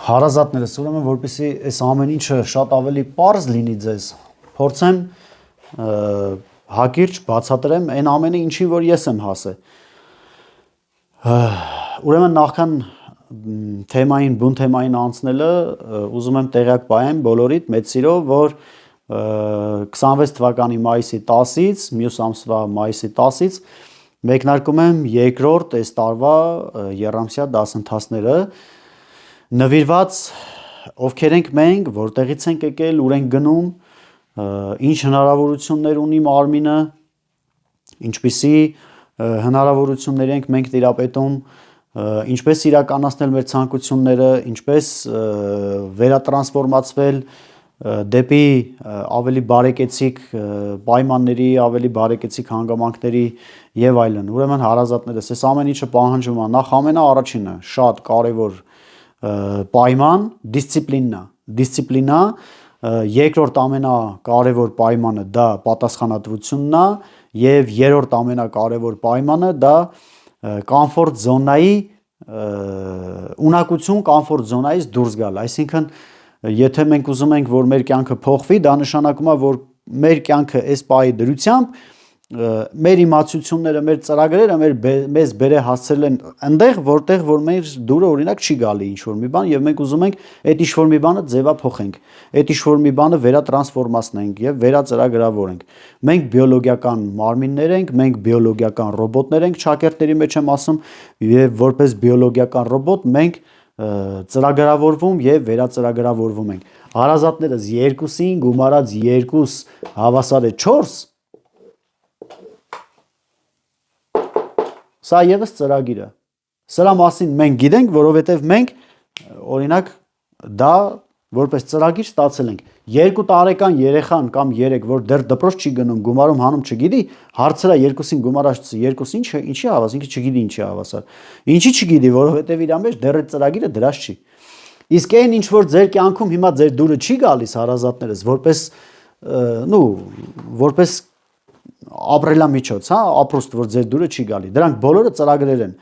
Հարազատներս, ուրեմն որպեսզի այս ամեն ինչը շատ ավելի պարզ լինի ձեզ, փորձեմ հակիրճ բացատրեմ այն ամենը, ինչին որ ես եմ հասել։ Ուրեմն նախքան բուն թեմային անցնելը ուզում եմ տեղյակ պահեմ բոլորիդ մեծ սիրով, որ 26 թվականի մայիսի 10-ից, մյուս ամսվա մայիսի 10-ից մեկնարկում եմ երկրորդ այս տարվա եռամսյա դասընթացները, նվիրված ովքեր ենք մենք, որտեղից ենք եկել, ուր ենք գնում, ինչ հնարավորություններ ունի մարմինը, ինչպիսի հնարավորություններ ենք մենք տիրապետում, ինչպես իրականացնել մեր ցանկությունները, ինչպես վերատրանսֆորմացվել դեպի ավելի բարեկեցիկ պայմանների, ավելի բարեկեցիկ հանգամանքների եւ այլն։ Ուրեմն հարազատներս, այս ամեն ինչը պահանջում է նախ ամենաառաջինը շատ կարևոր պայման դիսցիպլինա, երկրորդ ամենակարևոր պայմանը դա պատասխանատվությունն է եւ երրորդ ամենակարևոր պայմանը դա կոմֆորտ զոնայի ունակություն կոմֆորտ զոնայից դուրս գալ, այսինքն եթե մենք ուզում ենք որ մեր կյանքը փոխվի, դա նշանակում է որ մեր կյանքը այս պահի դրությամբ մեր իմացությունները, մեր ծրագրերը մեզ բերե հասցրել են այնտեղ, որտեղ որ մեր դուրը օրինակ չի գալի ինչ-որ մի բան եւ մենք ուզում ենք այդ ինչ-որ մի բանը ձևափոխենք, այդ ինչ-որ մի բանը վերատրանսֆորմացնենք եւ վերածրագրավորենք։ Մենք բիոլոգիական մարմիններ ենք, մենք բիոլոգիական ռոբոտներ ենք, ճակերտների մեջ եմ ասում, եւ որպես բիոլոգիական ռոբոտ մենք ծրագրավորվում եւ վերածրագրավորվում ենք։ Հարազատներս 2-ին գումարած 2 հավասար է 4, սա եւս ծրագիր է։ Սրա մասին մենք գիտենք, որովհետեւ մենք օրինակ դա որպես ծրագիր ստացել ենք։ 2 տարեկան երեխան կամ 3, որ դեռ դպրոց չի գնում, գումարում հանում չգիտի, հարցրա 2-ին գումարած 2 ինչի հավասար, ինքը չգիտի ինչի հավասար։ Ինչի չգիտի, որովհետեւ իր մեջ դեռ այդ ծրագիրը դրած չի։ Իսկ այն ինչ որ ձեր կյանքում հիմա ձեր դուրը չի գալիս հարազատներս, որպես ապրելամիջոց, հա, ապրուստ, որ ձեր դուրը չի գալի։ Դրանք բոլորը ծրագրեր են։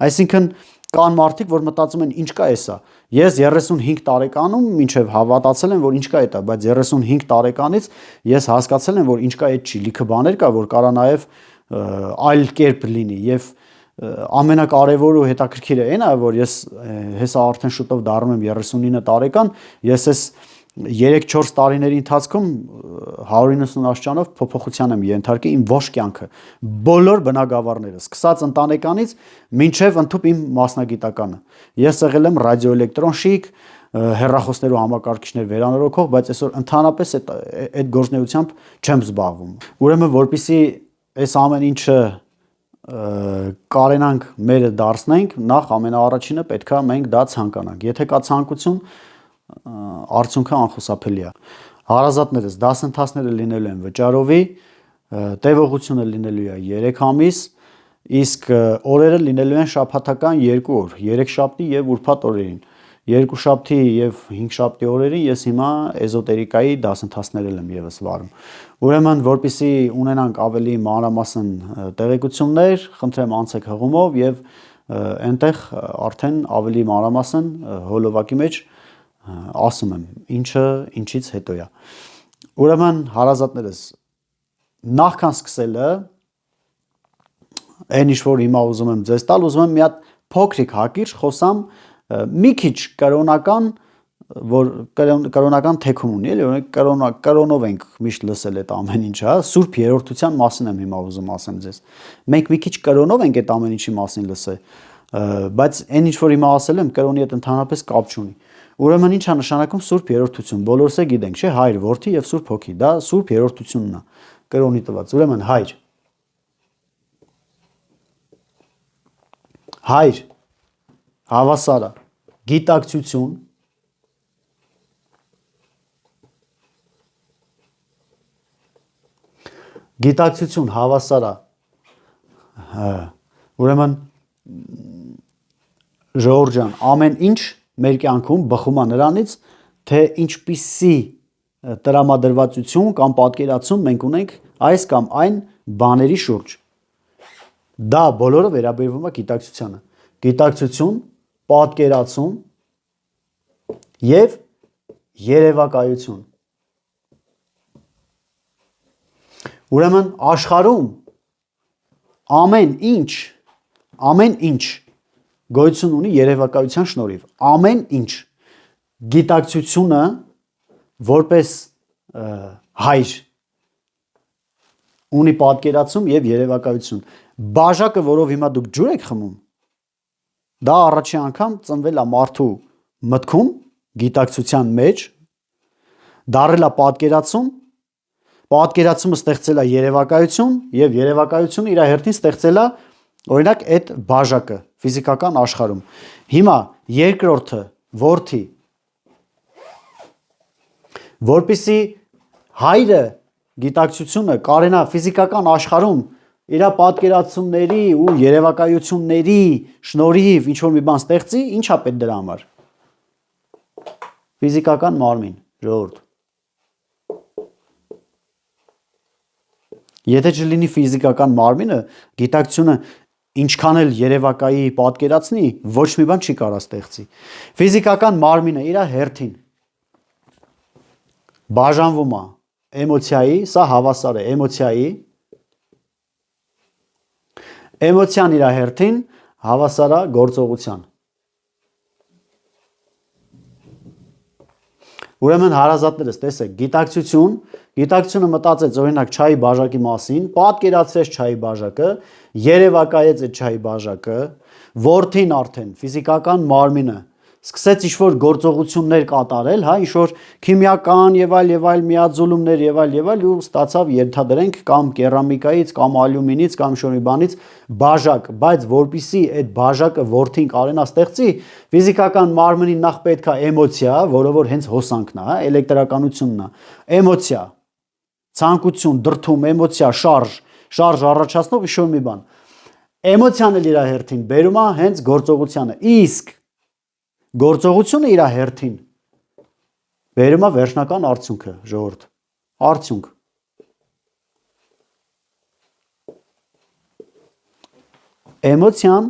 Այսինքն կան մարդիկ, որ մտածում են ինչ կա էսա։ Ես 35 տարեկանում մինչև հավատացել եմ, որ ինչ կա էտա, բայց 35 տարեկանից ես հասկացել եմ, որ ինչ կա էդ չի։ Լիքը բաներ կա, որ կարա նաև այլ կերպ լինի եւ ամենակարևորը ու հետաքրքիրը այն է, որ ես հեսա արդեն շուտով դառնում եմ 39 տարեկան, ես այս 3-4 տարիների ընթացքում 190 աշճանով փոփոխության եմ ենթարկել իմ ողջ կյանքը, բոլոր բնագավառները, սկսած ընտանեկանից մինչև ընդհուպ իմ մասնագիտականը։ Ես եղել եմ ռադիոէլեկտրոնշիկ, հեռախոսներու համակարգիչներ վերանորոգող, բայց այսօր ընդհանրապես այդ գործունեությամբ չեմ զբաղվում։ Ուրեմն որպեսզի այս ամեն ինչը կարենանք մերը դարձնենք, նախ ամենաառաջինը պետքա մենք դա ցանկանանք։ Եթե կա ցանկություն, արդյունքը անխուսափելի է։ Հարազատներս, դասընթացները լինելու են վճարովի, տևողությունը լինելու է 3 ամիս, իսկ օրերը լինելու են շաբաթական 2 օր, 3 շաբթի եւ ուրբաթ օրերին։ 2 շաբթի եւ 5 շաբթի օրերին ես հիմա էզոտերիկայի դասընթացներ եմ եւս վարում։ Ուրեմն որպեսզի ունենանք ավելի մանրամասն տեղեկություններ, խնդրեմ անցեք հղումով եւ այնտեղ արդեն ավելի մանրամասն հոլովակի մեջ ասում եմ ինչը ինչից հետո է։ Ուրեմն հարազատներս, նախքան սկսելը այն ինչ որ հիմա ուզում եմ ձեզ տալ, ուզում եմ մի հատ փոքրիկ հակիրճ խոսամ մի քիչ կրոնական թեքում ունի, էլի կրոնով ենք միշտ լսել այդ ամեն ինչը, հա, Սուրբ Երրորդության մասին եմ հիմա ուզում ասեմ ձեզ։ Մենք մի քիչ կրոնով ենք այդ ամեն ինչի մասին լսել, բայց այն ինչ որ հիմա ասել եմ, կրոնի հետ ընդհանրապես կապ չունի։ Ուրեմն ի՞նչ է նշանակում Սուրբ Երրորդություն։ Բոլորս է գիտենք, չէ՞, Հայր, Որդի եւ Սուրբ Հոգի։ Դա Սուրբ Երրորդությունն է, կրոնի տված։ Ուրեմն Հայր, հավասար է, գիտակցություն, գիտակցություն հավասար է, ուրեմն ժողովուրդ ջան, ամեն ինչ մեր կյանքում բխում է նրանից, թե ինչպիսի տրամադրվածություն կամ պատկերացում մենք ունենք այս կամ այն բաների շուրջ։ Դա բոլորը վերաբերվում է գիտակցությանը։ Գիտակցություն, պատկերացում եւ երևակայություն։ Ուրեմն աշխարհում ամեն ինչ գոյություն ունի երևակայության շնորհիվ։ Ամեն ինչ գիտակցությունը որպես հայր ունի պատկերացում եւ երևակայություն։ Բաժակը, որով հիմա դուք ջուր եք խմում, դա առաջի անգամ ծնվել է մարդու մտքում, գիտակցության մեջ, դարել է պատկերացում, պատկերացումը ստեղծել է երևակայություն եւ երևակայությունը իր հերթին ստեղծել է օրինակ այդ բաժակը ֆիզիկական աշխարհում։ Հիմա երկրորդը որդի, որպեսզի հայրը գիտակցությունը կարենա ֆիզիկական աշխարհում իր պատկերացումների ու երևակայությունների շնորհիվ ինչ որ մի բան ստեղծի, ինչա պետք դրա համար։ Ֆիզիկական մարմին, ժողովուրդ։ Եթե չլինի ֆիզիկական մարմինը, գիտակցությունը ինչքան էլ երևակայի պատկերացնի, ոչ մի բան չի կարա ստեղծի։ Ֆիզիկական մարմինը իր հերթին բաժանվում է էմոցիայի, սա հավասար է էմոցիայի, էմոցիան իր հերթին հավասար է գործողության։ Ուրեմն հարազատներս, տեսեք, գիտակցությունը մտածեց օրինակ չայի բաժակի մասին, պատկերացրեց չայի բաժակը, երևակայեց այդ չայի բաժակը, որդին արդեն ֆիզիկական մարմինը սկսեց ինչ-որ գործողություններ կատարել, հա, ինչ-որ քիմիական եւ այլ միաձուլումներ եւ այլ ու ստացավ ենթադրենք կամ կերամիկայից կամ ալյումինից կամ ինչ-որ մի բանից բաժակ, բայց որpիսի այդ բաժակը որդին կարենա ստեղծի, ֆիզիկական մարմնին նախ պետք է էմոցիա, որը որ հենց հոսանքն է, հա, էլեկտրականությունն է, էմոցիա, ցանկություն, դրդում, էմոցիա, շարժ առաջացնող ինչ-որ մի բան։ Էմոցիան էլ իր հերթին բերում է հենց գործողությանը, իսկ գործողությունը իր հերթին բերում է վերջնական արդյունքը, ժողովուրդ, արդյունք։ Էմոցիան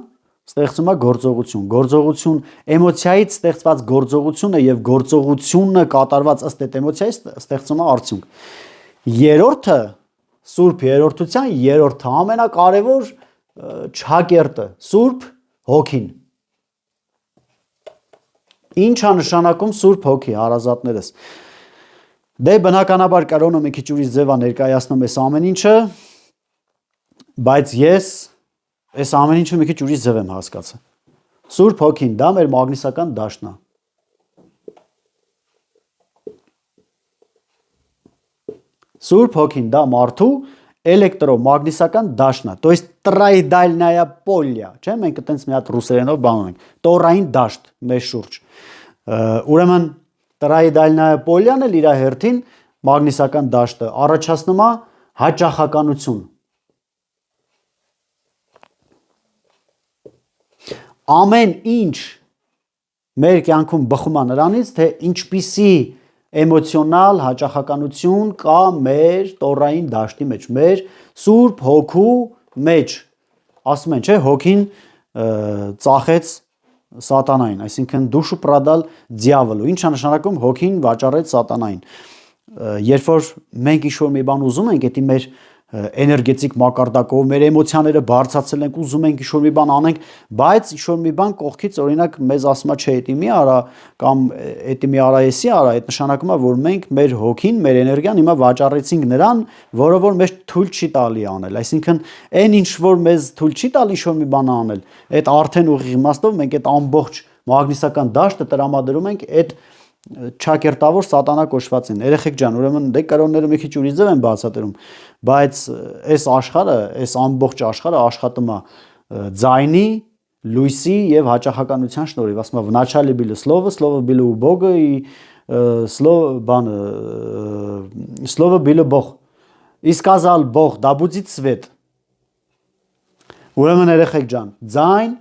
ստեղծում է գործողություն, էմոցիայից ստեղծված գործողությունը եւ գործողությունը կատարված ըստ այդ էմոցիայի ստեղծում է արդյունք։ Երրորդը, սուրբ երրորդության երրորդը, ամենակարևոր չակերտը, սուրբ հոգին։ Ինչ է նշանակում սուրբ հոգի, հարազատներս։ Դե բնականաբար կրոնը մի քիչ ուրիշ ձև է ներկայացնում այս ամեն ինչը, բայց ես այս ամեն ինչը մի քիչ ուրիշ ձև եմ հասկացել։ Սուրբ հոգին դա մեր մագնիսական դաշտն է։ Սուրբ հոգին դա մարդու էլեկտրոմագնիսական դաշտն է, то есть տրայդալնայա պոլյա, չէ՞, մենք այտենց մի հատ ռուսերենով բան ունենք, տորային դաշտ մեր շուրջ։ Ուրեմն տրայդալնայա պոլյան էլ իր հերթին մագնիսական դաշտը առաջացնում է հաճախականություն։ Ամեն ինչ մեր կյանքում բխում է նրանից, թե ինչպիսի էմոցիոնալ հաճախականություն կա մեր տորային դաշտի մեջ, մեր սուրբ հոգու մեջ, ասում են, չէ, հոգին ծախեց սատանային, այսինքն դուշու պրադալ դիավոլու, ինչ է նշանակում հոգին վաճառեց սատանային, երբ որ մենք ինչ-որ մի բան ուզում ենք, դա մեր էներգետիկ մակարդակով, մեր էմոցիաները բարձրացել ենք, ուզում ենք ինչ-որ մի բան անենք, բայց ինչ-որ մի բան կողքից օրինակ մեզ ասում է, չէ, դա մի արա կամ դա մի արա էսի արա, այդ նշանակում է, որ մենք մեր հոգին, մեր էներգիան հիմա վաճառեցինք նրան, որը որ մեզ թույլ չի տալի անել, այսինքն այն ինչ որ մեզ թույլ չի տալի ինչ-որ մի բան անել, այդ արդեն ուղիղ իմաստով մենք այդ ամբողջ մագնիսական դաշտը տրամադրում ենք այդ չակերտավոր սատանա կոչվածին։ Երեխեք ջան, ուրեմն դե կրոնները մի քիչ ուրիշ ձև են բացատրում, բայց այս աշխարհը, այս ամբողջ աշխարհը աշխատում է ձայնի, լույսի եւ հաճախականության շնորհիվ, ասում է вначале было слово, слово было у Бога и слово было Бог. И сказал Бог, да будет свет. Ուրեմն երեխեք ջան, ձայն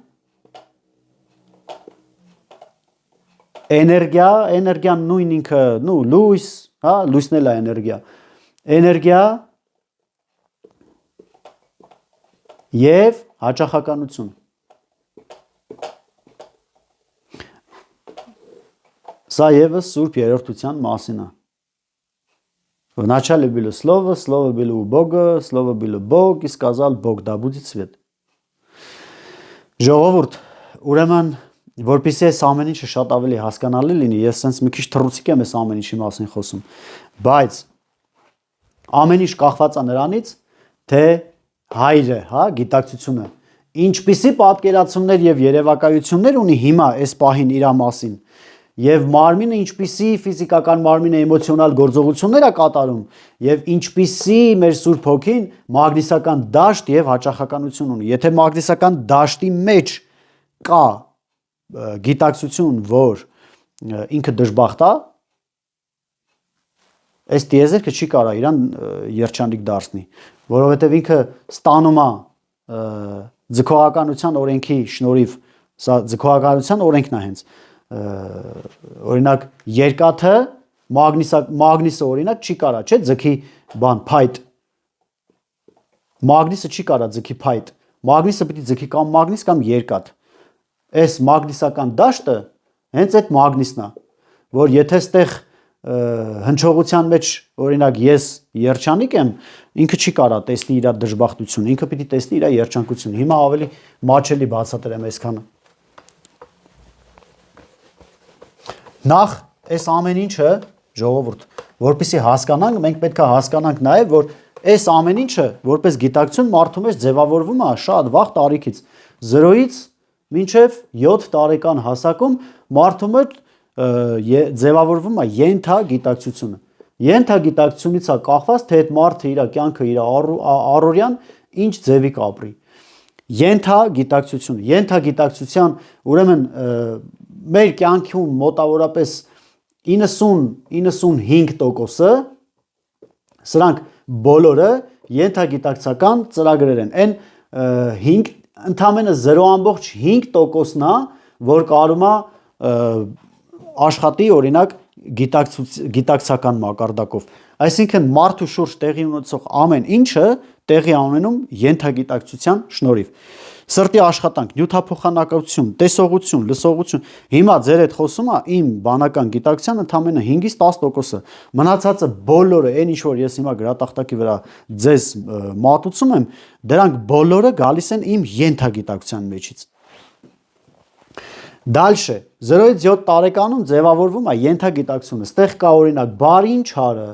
էներգիան նույն ինքը, լույս, հա, լույսն էլ է էներգիա եւ հաճախականություն։ Սա եւս Սուրբ Երրորդության մասին է։ Вначале было слово, слово было у Бога, слово было Бог, и сказал Бог, да будет свет։ Ժողովուրդ, ուրեմն, որպեսզի այս ամեն ինչը շատ ավելի հասկանալի լինի, ես sense մի քիչ թռուցիկ եմ այս ամեն ինչի մասին խոսում, բայց ամեն ինչ կախված է նրանից, թե հայրը, հա, գիտակցությունը, ինչպիսի պատկերացումներ եւ երևակայություններ ունի հիմա այս պահին իր մասին, եւ մարմինը ինչպիսի ֆիզիկական մարմինը էմոցիոնալ գործողություններ է կատարում, եւ ինչպիսի մեր Սուրբ Հոգին մագնիսական դաշտ եւ հաճախականություն ունի։ Եթե մագնիսական դաշտի մեջ կա գիտակցություն, որ ինքը դժբախտ է, այս տիեզերքը չի կարա իրան երջանիկ դարձնի, որովհետեւ ինքը ստանում է ձգողականության օրենքի շնորհիվ, սա ձգողականության օրենքն է հենց, օրինակ երկաթը մագնիսը օրինակ չի կարա, չէ, ձգի բան փայտ, մագնիսը չի կարա ձգի փայտ, մագնիսը պիտի ձգի կամ մագնիս կամ երկաթ, այս մագնիսական դաշտը հենց այդ մագնիսն է, որ եթե ստեղ հնչողության մեջ օրինակ ես երջանիկ եմ, ինքը չի կարա տեսնի իր դժբախտություն, ինքը պիտի տեսնի իր երջանկություն։ Հիմա ավելի մաչելի բացատրեմ այսքանը։ Նախ այս ամեն ինչը ժողովուրդ, որպեսզի հասկանանք, մենք պետք է հասկանանք նաև, որ այս ամեն ինչը որպես գիտակցություն մարդու մեջ ձևավորվում է շատ վաղ տարիքից, 0-ից մինչև 7 տարեկան հասակում մարդու մեջ ձևավորվում է ենթագիտակցությունը։ Ենթագիտակցությունից է կախված, թե այդ մարդը իր կյանքը, իր առօրյան ինչ ձևի կապրի։ Ենթագիտակցության, ուրեմն մեր կյանքում մոտավորապես 90-95%-ը սրանք բոլորը ենթագիտակցական ծրագրեր են։ Այն ընդամենը 0.5%-ն է, որ կարում է աշխատի օրինակ գիտակցական մակարդակով։ Այսինքն մարդու շուրջ տեղի ունեցող ամեն ինչը տեղի ունենում ենթագիտակցության շնորհիվ։ Սրտի աշխատանք, նյութափոխանակություն, տեսողություն, լսողություն։ Հիմա ձեր հետ խոսում է իմ բանական գիտակցության ընդամենը 5-ից 10%-ը։ Մնացածը բոլորը, այն ինչ որ ես հիմա գրատախտակի վրա ձեզ մատուցում եմ, դրանք բոլորը գալիս են իմ ենթագիտակցության մեջից։ Դալշե 0-ից 7 տարեկանում ձևավորվում է ենթագիտակցությունը։ Ստեղ կա օրինակ բարին չարը,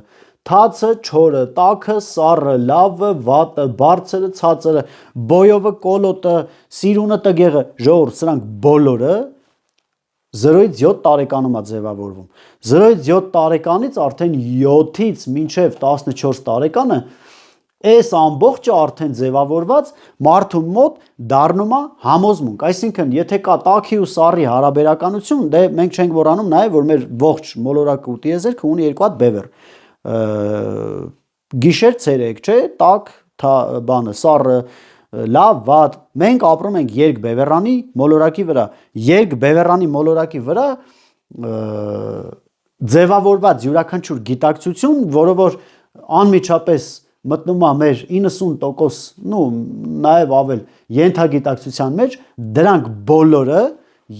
թացը չորը, տաքը սառը, լավը վատը, բարձրը ցածրը, բոյովը կոլոտը, սիրունը տգեղը, ժողովուրդ, սրանք բոլորը 0-ից 7 տարեկանում է ձևավորվում։ 0-ից 7 տարեկանից արդեն 7-ից մինչև 14 տարեկանը այս ամբողջը արդեն ձևավորված մարդու մոտ դառնում է համոզմունք։ Այսինքն, եթե կա տաքի ու սառի հարաբերականություն, դե մենք չենք մոռանում նաև, որ մեր ողջ մոլորակը ու տիեզերքը ունի երկու հատ բևեռ։ Գիշեր ցերեկ, չէ, տաք բանը, սառը, լավ, վատ։ Մենք ապրում ենք երկբևեռանի մոլորակի վրա։ Երկբևեռանի մոլորակի վրա ձևավորված յուրաքանչյուր գիտակցություն, որը որ անմիջապես մտնում է մեր 90%, նաև ավել ենթագիտակցության մեջ, դրանք բոլորը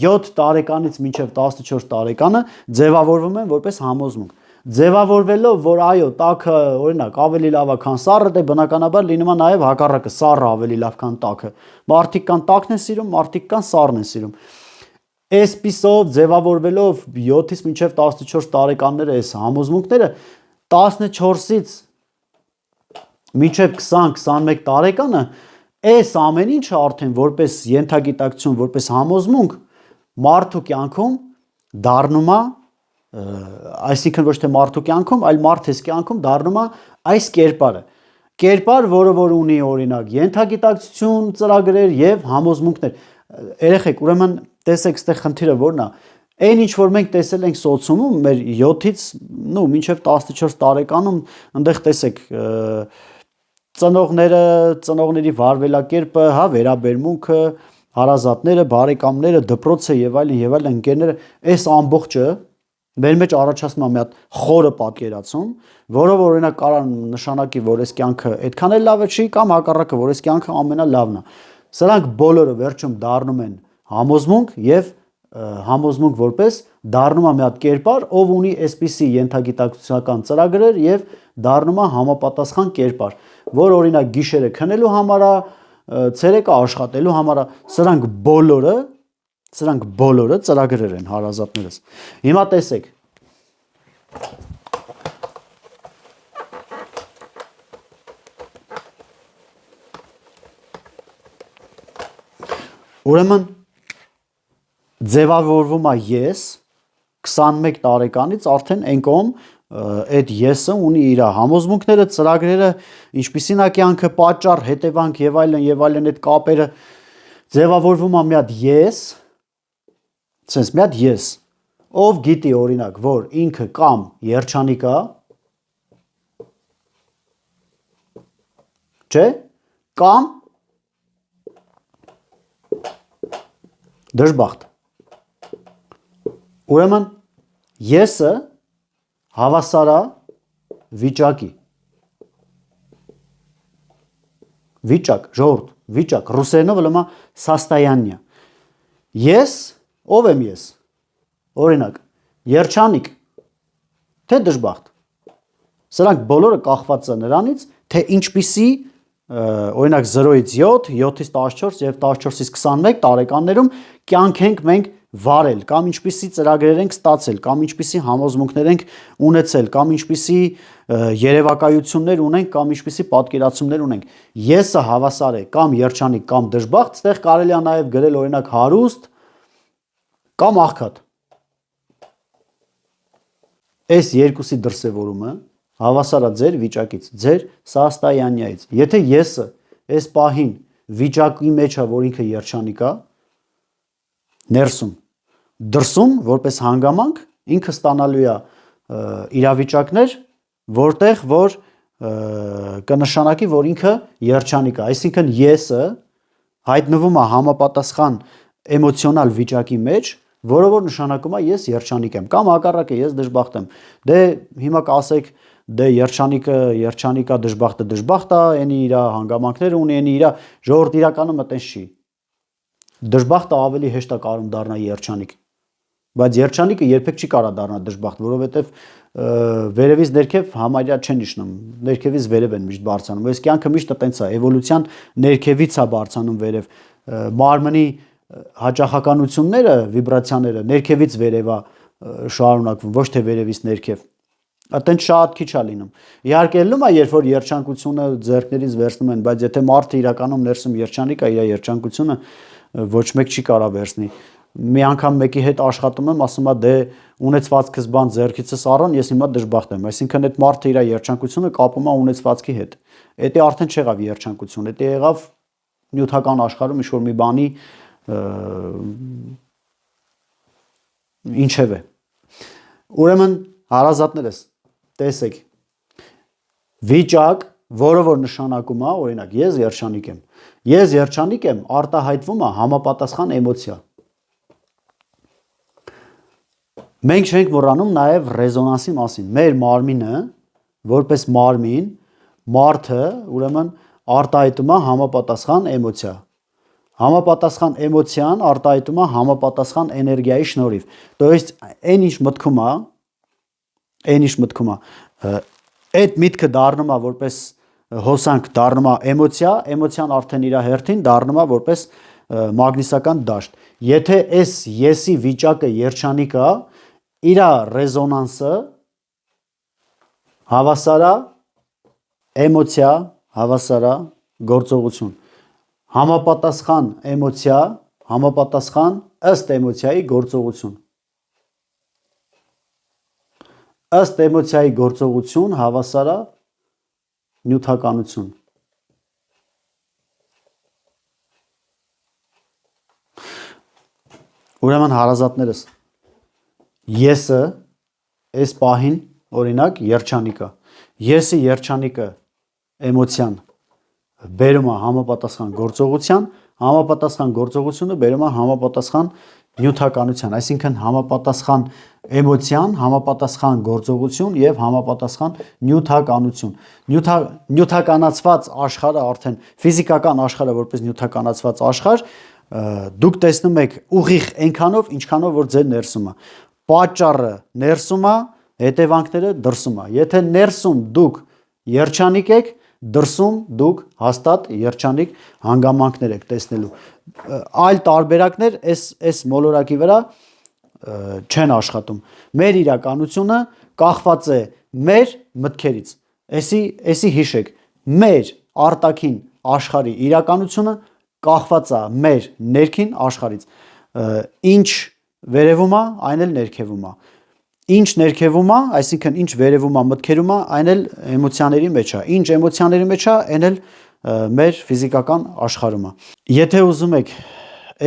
7 տարեկանից մինչև 14 տարեկանը ձևավորվում են որպես համոզմունք։ Ձևավորվելով, որ այո, տաքը օրինակ ավելի լավ է, քան սառը, դե բնականաբար լինում է նաև հակառակը, սառը ավելի լավ, քան տաքը։ Մարդիկ կան տաքն են սիրում, մարդիկ կան սառն են սիրում։ Այսպիսով ձևավորվելով 7-ից մինչև 14 տարեկանները այս համոզմունքները 14-ից մինչև 20-21 տարեկանը այս ամեն ինչը արդեն որպես ենթագիտակցություն, որպես համոզմունք մարդու կյանքում դառնում է, այսինքն ոչ թե մարդու կյանքում, այլ մարդես կյանքում դառնում է այս կերպար, որը որ ունի օրինակ ենթագիտակցություն, ծրագրեր եւ համոզմունքներ։ Երեխեք, ուրեմն տեսեք, ստեղ խնդիրը որն է։ Այն ինչ որ մենք տեսել ենք սոցիումում, մեր 7-ից մինչև 14 տարեկանում, այնտեղ տեսեք ծնողների վարվելակերպը, հա, վերաբերմունքը, հարազատները, բարեկամները, դպրոցը եւ այլն ընկերները, այս ամբողջը մեր մեջ առաջացնում է մի հատ խորը պատկերացում, որը օրինակ կարող նշանակի, որ այս կյանքը այդքան էլ լավը չի, կամ հակառակը, որ այս կյանքը ամենալավն է։ Սրանք բոլորը վերջում դառնում են համոզմունք եւ համոզմունք որպես դառնում է մի հատ կերպար, ով ունի այսպիսի ենթագիտակցական ծրագրեր եւ դառնում է համապատասխան կերպար, որ օրինակ գիշերը քնելու համար է, ցերեկը աշխատելու համար է, սրանք բոլորը ծրագրեր են հարազատներս։ Հիմա տեսեք։ Ուրեմն ձևավորվում է ես 21 տարեկանից արդեն այն կողմ այդ եսը ունի իր համոզմունքները, ծրագրերը, ինչպիսին է կյանքը, պատճառ, հետևանք եւ այլն այդ կապերը ձևավորվում է մի հատ ես, sense մի հատ ես, ով գիտի օրինակ, որ ինքը կամ երջանիկ է, չէ, կամ դժբախտ։ Ուրեմն եսը հավասար է վիճակի։ Վիճակ, ժողովուրդ, վիճակ, ռուսերենով լմա սաստայանիա։ Ես, ով եմ ես։ Օրինակ, երջանիկ, թե դժբախտ։ Սրանք բոլորը կախված է նրանից, թե ինչպիսի օրինակ 0-ից 7, 7-ից 14 եւ 14-ից 21 տարեկաններում կյանք ենք մենք վարել, կամ ինչպիսի ծրագրեր ենք ստացել, կամ ինչպիսի համոզմունքներ ենք ունեցել, կամ ինչպիսի երևակայություններ ունենք, կամ ինչպիսի պատկերացումներ ունենք։ Եսը հավասար է կամ երջանիկ, կամ դժբախտ, այդտեղ կարելի է նաև գրել օրինակ հարուստ կամ աղքատ։ Այս երկուսի դրսևորումը հավասար է ձեր վիճակից, ձեր սաստայանիայից։ Եթե եսը այս պահին վիճակի մեջ է, որ ինքը երջանիկ է, ներսում, դրսում որպես հանգամանք ինքը ստանալու է իրավիճակներ, որտեղ որ կնշանակի, որ ինքը երջանիկ է, այսինքն եսը հայտնվում է համապատասխան էմոցիոնալ վիճակի մեջ, որը որ նշանակում է ես երջանիկ եմ, կամ հակառակը ես դժբախտ եմ։ Դե հիմա կասեք, դե երջանիկա դժբախտը, անի իր հանգամանքները ունի, անի իր ժողովուրդ իրականում այտենց չի։ Դժբախտը ավելի հեշտ է կարող դառնա երջանիկ, բայց երջանիկը երբեք չի կարող դառնա դժբախտ, որովհետև վերևից ներքև համարյա չեն իջնում, ներքևից վերև են միշտ բարձրանում։ Այս կյանքը միշտ այտենց է, էվոլյուցիան ներքևից է բարձրանում վերև, մարմնի հաճախականությունները, վիբրացիաները ներքևից վերև է շարունակվում, ոչ թե վերևից ներքև։ Այտենց շատ քիչ է լինում։ Իհարկե ելնում է, երբ որ երջանկությունը ձեռքներից վերցնում են, բայց եթե մարդը իրականում ներսում երջանիկ է, իր երջանկությունը ոչ մեկ չի կարող վերցնի։ Մի անգամ մեկի հետ աշխատում եմ, ասում է դե ունեցվածքս բան ձեռքիցս առան, ես հիմա դժբախտ եմ։ Այսինքն այդ մարդը իր երջանկությունը կապում է ունեցվածքի հետ։ Դա արդեն չեղավ երջանկություն, դա եղավ նյութական աշխարհում ինչ-որ մի բանի ինչև է։ Ուրեմն հարազատներս, տեսեք, վիճակ, որը որ նշանակում է, օրինակ, ես երջանիկ եմ։ Ես երջանիկ եմ, արտահայտվում է համապատասխան էմոցիա։ Մենք չենք մոռանում նաև ռեզոնանսի մասին։ Մեր մարմինը, որպես մարմին, մարդը, ուրեմն արտահայտում է համապատասխան էմոցիա։ Համապատասխան էմոցիան արտահայտում է համապատասխան էներգիայի շնորհիվ։ То есть այն ինչ մտքում է, այդ միտքը դառնում է որպես հոսանք, դառնում է էմոցիա, էմոցիան արդեն իր հերթին դառնում է որպես մագնիսական դաշտ։ Եթե այս եսի վիճակը երջանիկ է, իր ռեզոնանսը հավասար է էմոցիա, հավասար է գործողություն։ Համապատասխան էմոցիա, համապատասխան ըստ էմոցիայի գործողություն։ Ըստ էմոցիայի գործողություն հավասար է նյութականություն։ Ուրեմն հարազատներս, եսը այս պահին օրինակ երջանիկը։ Եսի երջանիկը էմոցիան բերում է համապատասխան գործողության, համապատասխան գործողությունը բերում է համապատասխան նյութականության, այսինքն համապատասխան էմոցիան, համապատասխան գործողություն եւ համապատասխան նյութականություն։ Նյութականացված աշխարհը արդեն ֆիզիկական աշխարհը որպես նյութականացված աշխարհ դուք տեսնում եք ուղիղ այնքանով, ինչքանով որ ձեր ներսում է։ Պատճառը ներսում է, հետևանքները դրսում է։ Եթե ներսում դուք երջանիկ եք, դրսում դուք հաստատ երջանիկ հանգամանքներ եք տեսնելու։ Այլ տարբերակներ այս մոլորակի վրա չեն աշխատում։ Մեր իրականությունը կախված է մեր մտքերից։ Էսի հիշեք, մեր արտաքին աշխարհի իրականությունը կախված է մեր ներքին աշխարհից։ Ինչ վերևում է, այն էլ ներքևում է։ Ինչ ներքևում է, այսինքն ինչ վերևում է մտքերում է, այն էլ էմոցիաների մեջ է։ Ինչ էմոցիաների մեջ է, այն էլ մեր ֆիզիկական աշխարհում է։ Եթե ուզում եք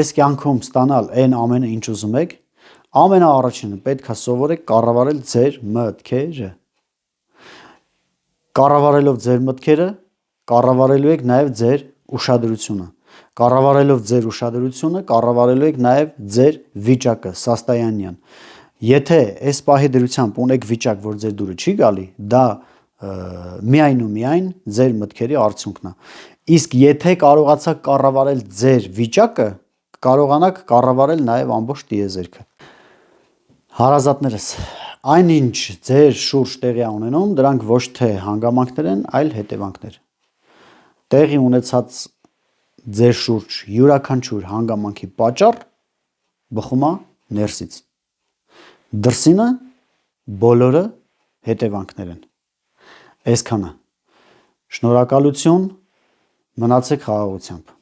այս կյանքում ստանալ այն ամենը, ինչ ուզում եք, ամենաառաջինը պետք է սովորեք կառավարել ձեր մտքերը։ Կառավարելով ձեր մտքերը, կառավարելու եք նաև ձեր ուշադրությունը։ Կառավարելով ձեր ուշադրությունը, կառավարելու եք նաև ձեր վիճակը, սաստայանյան։ Եթե այս պահի դրությամբ ունեք վիճակ, որ ձեր դուրը չի գալի, դա միայն ու միայն ձեր մտքերի արդյունքն է։ Իսկ եթե կարողացաք կառավարել ձեր վիճակը, կարողանաք կառավարել նաև ամբողջ տիեզերքը։ Հարազատներս, այնինչ ձեր շուրջ տեղի է ունենում, դրանք ոչ թե հանգամանքներ են, այլ հետևանքներ։ Տեղի ունեցած ձեր շուրջ յուրաքանչյուր հանգամանքի պատճառ բխում է ներսից։ Դրսինը բոլորը հետևանքներ են։ Այսքանը։ Շնորհակալություն, մնացեք խաղաղությամբ։